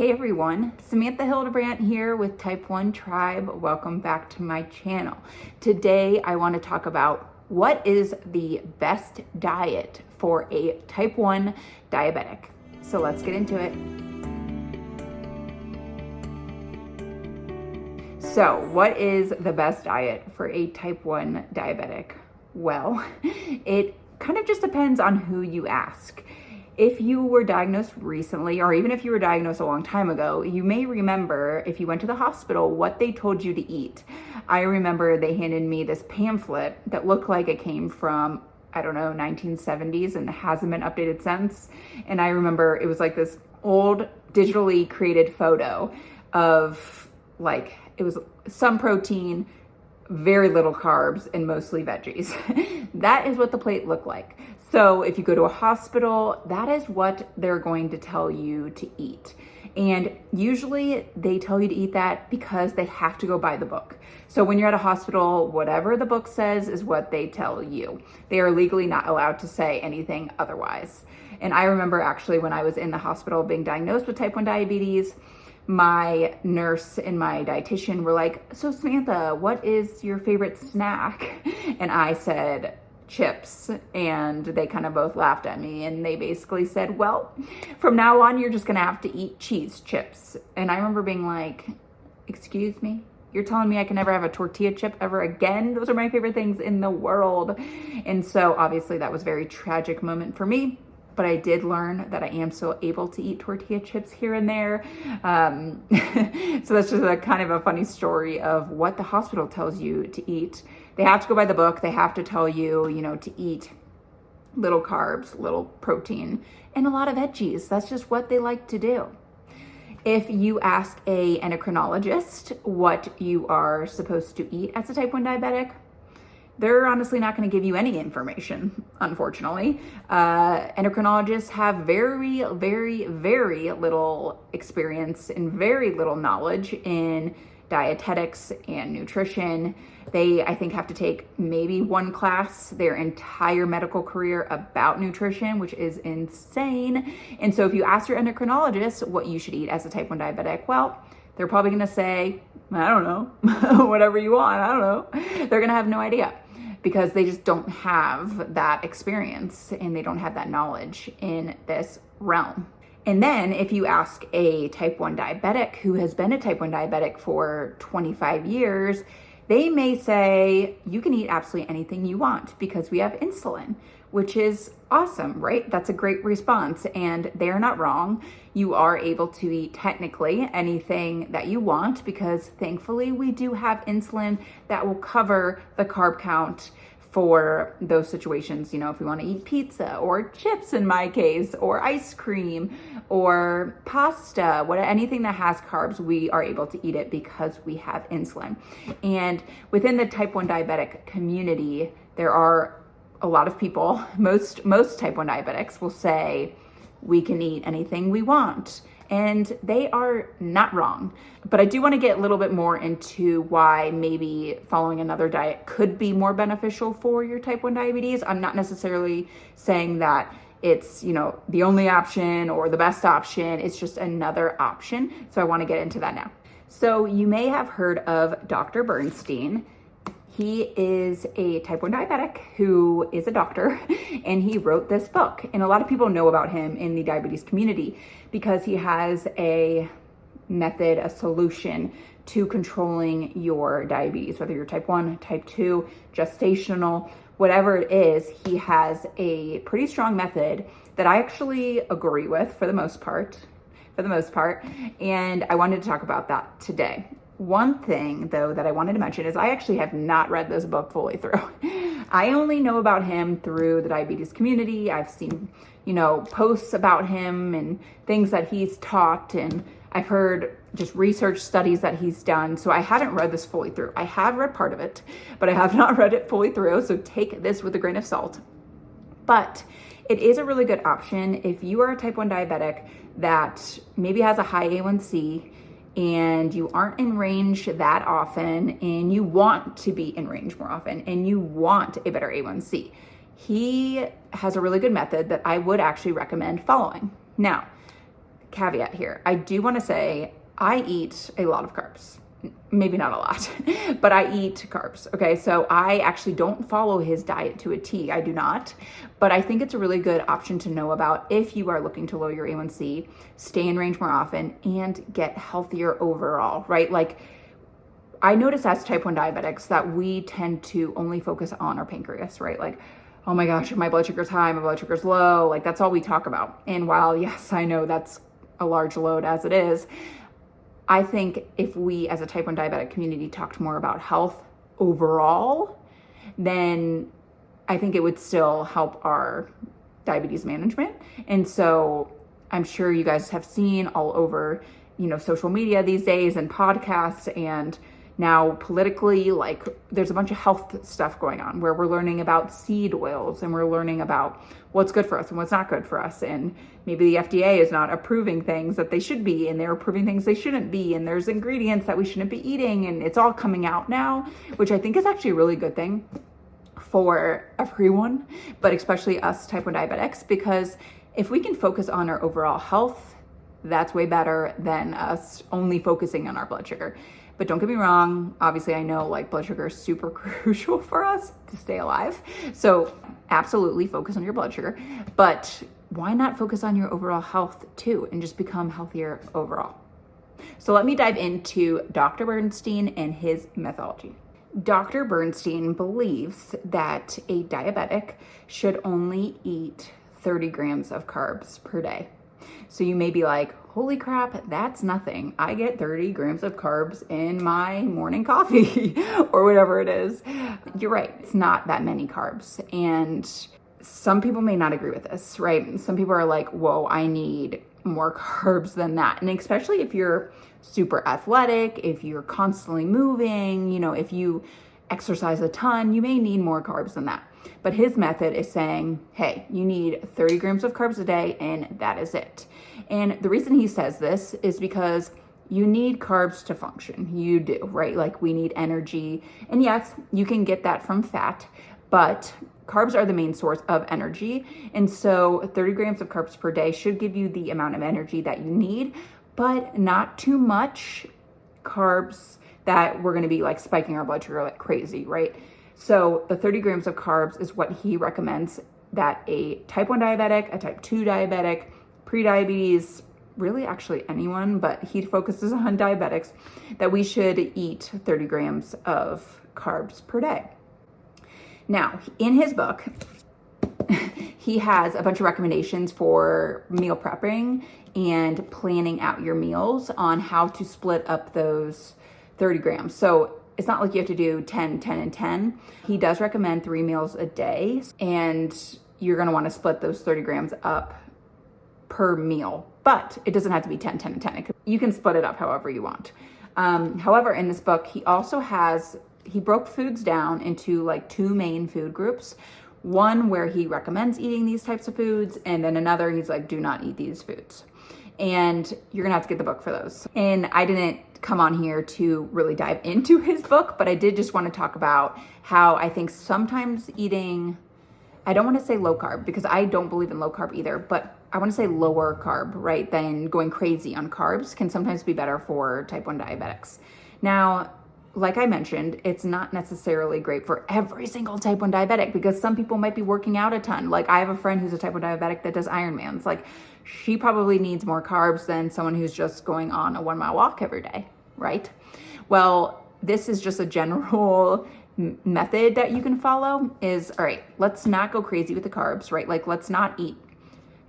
Hey everyone, Samantha Hildebrandt here with Type 1 Tribe. Welcome back to my channel. Today I want to talk about what is the best diet for a Type 1 diabetic. So let's get into it. So what is the best diet for a Type 1 diabetic? Well, it kind of just depends on who you ask. If you were diagnosed recently, or even if you were diagnosed a long time ago, you may remember if you went to the hospital what they told you to eat. I remember they handed me this pamphlet that looked like it came from, 1970s and hasn't been updated since. And I remember it was like this old digitally created photo of it was some protein, very little carbs, and mostly veggies. That is what the plate looked like. So if you go to a hospital, that is what they're going to tell you to eat. And usually they tell you to eat that because they have to go by the book. So when you're at a hospital, whatever the book says is what they tell you. They are legally not allowed to say anything otherwise. And I remember actually when I was in the hospital being diagnosed with type 1 diabetes, my nurse and my dietitian were like, "So Samantha, what is your favorite snack?" And I said, "Chips." And they kind of both laughed at me and they basically said, "Well, from now on, you're just gonna have to eat cheese chips." And I remember being like, "Excuse me? You're telling me I can never have a tortilla chip ever again? Those are my favorite things in the world." And so obviously that was a very tragic moment for me. But I did learn that I am still able to eat tortilla chips here and there. So that's just a kind of a funny story of what the hospital tells you to eat. They have to go by the book. They have to tell you, to eat little carbs, little protein, and a lot of veggies. That's just what they like to do. If you ask an endocrinologist what you are supposed to eat as a type 1 diabetic, they're honestly not going to give you any information, unfortunately. Endocrinologists have very, very, very little experience and very little knowledge in dietetics and nutrition. They, I think, have to take maybe one class their entire medical career about nutrition, which is insane. And so if you ask your endocrinologist what you should eat as a type 1 diabetic, well, they're probably going to say, "I don't know, whatever you want, I don't know." They're going to have no idea, because they just don't have that experience and they don't have that knowledge in this realm. And then if you ask a type 1 diabetic who has been a type 1 diabetic for 25 years, they may say, "You can eat absolutely anything you want because we have insulin," which is awesome, right? That's a great response, and they're not wrong. You are able to eat technically anything that you want because thankfully we do have insulin that will cover the carb count for those situations. If we want to eat pizza or chips in my case, or ice cream or pasta, anything that has carbs, we are able to eat it because we have insulin. And within the type 1 diabetic community, there are a lot of people, most type 1 diabetics will say, "We can eat anything we want." And they are not wrong. But I do want to get a little bit more into why maybe following another diet could be more beneficial for your type 1 diabetes. I'm not necessarily saying that it's, the only option or the best option. It's just another option. So I want to get into that now. So you may have heard of Dr. Bernstein. He is a type 1 diabetic who is a doctor, and he wrote this book. And a lot of people know about him in the diabetes community because he has a method, a solution to controlling your diabetes, whether you're type 1, type 2, gestational, whatever it is. He has a pretty strong method that I actually agree with for the most part. And I wanted to talk about that today. One thing, though, that I wanted to mention is I actually have not read this book fully through. I only know about him through the diabetes community. I've seen, posts about him and things that he's taught, and I've heard just research studies that he's done. So I haven't read this fully through. I have read part of it, but I have not read it fully through. So take this with a grain of salt. But it is a really good option if you are a type 1 diabetic that maybe has a high A1C and you aren't in range that often and you want to be in range more often and you want a better A1C. He has a really good method that I would actually recommend following. Now, caveat here. I do want to say I eat a lot of carbs. Maybe not a lot, but I eat carbs. Okay, so I actually don't follow his diet to a T. I do not, but I think it's a really good option to know about if you are looking to lower your A1C, stay in range more often, and get healthier overall, right? Like, I notice as type 1 diabetics that we tend to only focus on our pancreas, right? Like, oh my gosh, my blood sugar's high, my blood sugar's low. Like, that's all we talk about. And while, yes, I know that's a large load as it is, I think if we as a type 1 diabetic community talked more about health overall, then I think it would still help our diabetes management. And so I'm sure you guys have seen all over, social media these days and podcasts, and now politically, like, there's a bunch of health stuff going on where we're learning about seed oils and we're learning about what's good for us and what's not good for us. And maybe the FDA is not approving things that they should be, and they're approving things they shouldn't be. And there's ingredients that we shouldn't be eating. And it's all coming out now, which I think is actually a really good thing for everyone, but especially us type 1 diabetics, because if we can focus on our overall health, that's way better than us only focusing on our blood sugar. But don't get me wrong, obviously I know like blood sugar is super crucial for us to stay alive. So absolutely focus on your blood sugar, but why not focus on your overall health too and just become healthier overall? So let me dive into Dr. Bernstein and his methodology. Dr. Bernstein believes that a diabetic should only eat 30 grams of carbs per day. So you may be like, holy crap, that's nothing. I get 30 grams of carbs in my morning coffee or whatever it is. You're right, it's not that many carbs. And some people may not agree with this, right? Some people are like, whoa, I need more carbs than that. And especially if you're super athletic, if you're constantly moving, if you exercise a ton, you may need more carbs than that. But his method is saying, hey, you need 30 grams of carbs a day and that is it. And the reason he says this is because you need carbs to function. You do, right? Like, we need energy. And yes, you can get that from fat, but carbs are the main source of energy. And so 30 grams of carbs per day should give you the amount of energy that you need, but not too much carbs that we're going to be like spiking our blood sugar like crazy, right? So the 30 grams of carbs is what he recommends that a type 1 diabetic, a type 2 diabetic, pre-diabetes, really actually anyone, but he focuses on diabetics, that we should eat 30 grams of carbs per day. Now, in his book, he has a bunch of recommendations for meal prepping and planning out your meals on how to split up those 30 grams. So it's not like you have to do 10, 10, and 10. He does recommend 3 meals a day, and you're going to want to split those 30 grams up per meal, but it doesn't have to be 10, 10, and 10. You can split it up however you want. However, in this book, he broke foods down into like 2 main food groups. One where he recommends eating these types of foods, and then another he's like, do not eat these foods. And you're gonna have to get the book for those. And I didn't come on here to really dive into his book, but I did just want to talk about how I think sometimes eating, I don't want to say low carb because I don't believe in low carb either, but I want to say lower carb, right? Than going crazy on carbs can sometimes be better for type 1 diabetics. Now, like I mentioned, it's not necessarily great for every single type 1 diabetic because some people might be working out a ton. Like, I have a friend who's a type 1 diabetic that does Ironmans. Like, she probably needs more carbs than someone who's just going on a 1-mile walk every day, right? Well, this is just a general method that you can follow is, all right, let's not go crazy with the carbs, right? Like, let's not eat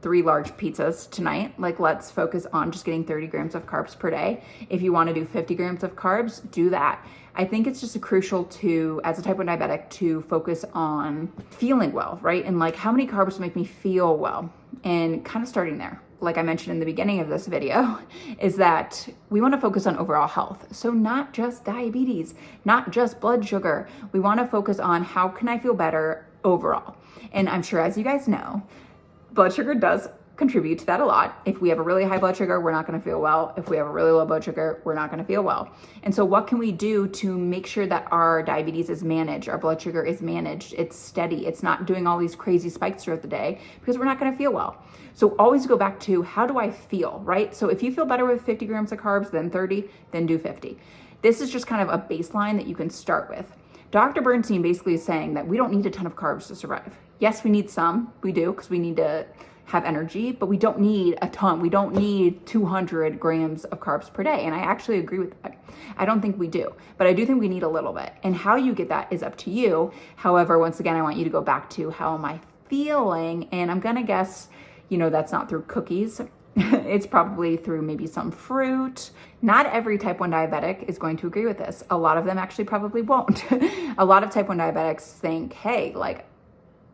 3 large pizzas tonight. Like, let's focus on just getting 30 grams of carbs per day. If you want to do 50 grams of carbs, do that. I think it's just crucial to, as a type 1 diabetic, to focus on feeling well, right? And like, how many carbs make me feel well? And kind of starting there. Like I mentioned in the beginning of this video, is that we want to focus on overall health. So not just diabetes, not just blood sugar. We want to focus on how can I feel better overall. And I'm sure, as you guys know, blood sugar does contribute to that a lot. If we have a really high blood sugar, we're not going to feel well. If we have a really low blood sugar, we're not going to feel well. And so what can we do to make sure that our diabetes is managed, our blood sugar is managed, it's steady, it's not doing all these crazy spikes throughout the day, because we're not going to feel well. So always go back to, how do I feel, right? So if you feel better with 50 grams of carbs than 30, then do 50. This is just kind of a baseline that you can start with. Dr. Bernstein basically is saying that we don't need a ton of carbs to survive. Yes, we need some, we do, because we need to have energy, but we don't need a ton. We don't need 200 grams of carbs per day. And I actually agree with that. I don't think we do, but I do think we need a little bit. And how you get that is up to you. However, once again, I want you to go back to, how am I feeling? And I'm gonna guess, that's not through cookies. It's probably through maybe some fruit. Not every type 1 diabetic is going to agree with this. A lot of them actually probably won't. A lot of type 1 diabetics think, hey, like,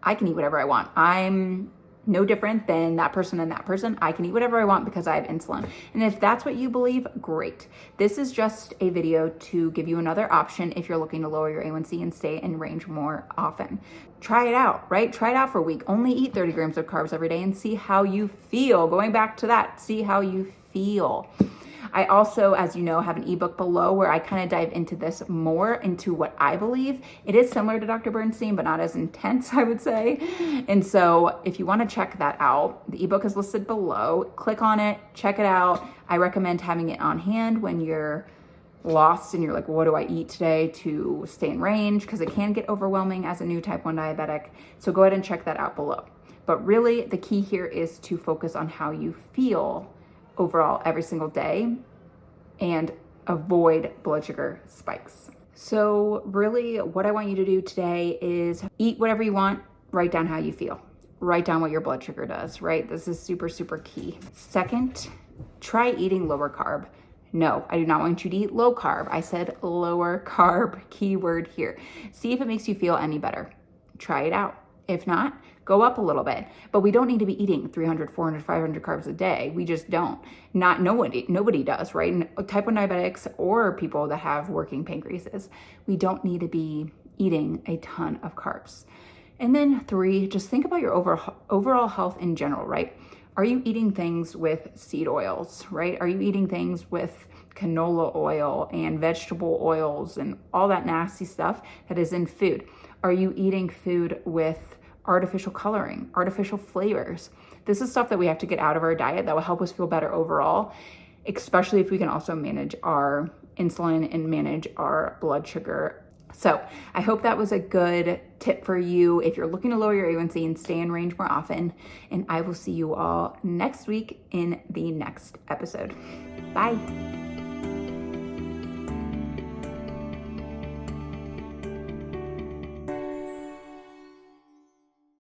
I can eat whatever I want. I'm no different than that person and that person. I can eat whatever I want because I have insulin. And if that's what you believe, great. This is just a video to give you another option if you're looking to lower your A1C and stay in range more often. Try it out, right? Try it out for a week. Only eat 30 grams of carbs every day and see how you feel. Going back to that, see how you feel. I also, as you know, have an ebook below where I kind of dive into this more, into what I believe. It is similar to Dr. Bernstein, but not as intense, I would say. And so if you want to check that out, the ebook is listed below. Click on it, check it out. I recommend having it on hand when you're lost and you're like, what do I eat today to stay in range? Because it can get overwhelming as a new type 1 diabetic. So go ahead and check that out below. But really, the key here is to focus on how you feel overall every single day and avoid blood sugar spikes. So really what I want you to do today is eat whatever you want, write down how you feel, write down what your blood sugar does, right? This is super, super key. Second, try eating lower carb. No, I do not want you to eat low carb. I said lower carb, keyword here. See if it makes you feel any better. Try it out. If not, go up a little bit. But we don't need to be eating 300, 400, 500 carbs a day. We just don't. Nobody does, right? And type 1 diabetics or people that have working pancreases, we don't need to be eating a ton of carbs. And then 3, just think about your overall health in general, right? Are you eating things with seed oils, right? Are you eating things with canola oil and vegetable oils and all that nasty stuff that is in food? Are you eating food with artificial coloring, artificial flavors? This is stuff that we have to get out of our diet that will help us feel better overall, especially if we can also manage our insulin and manage our blood sugar. So I hope that was a good tip for you if you're looking to lower your A1C and stay in range more often. And I will see you all next week in the next episode. Bye.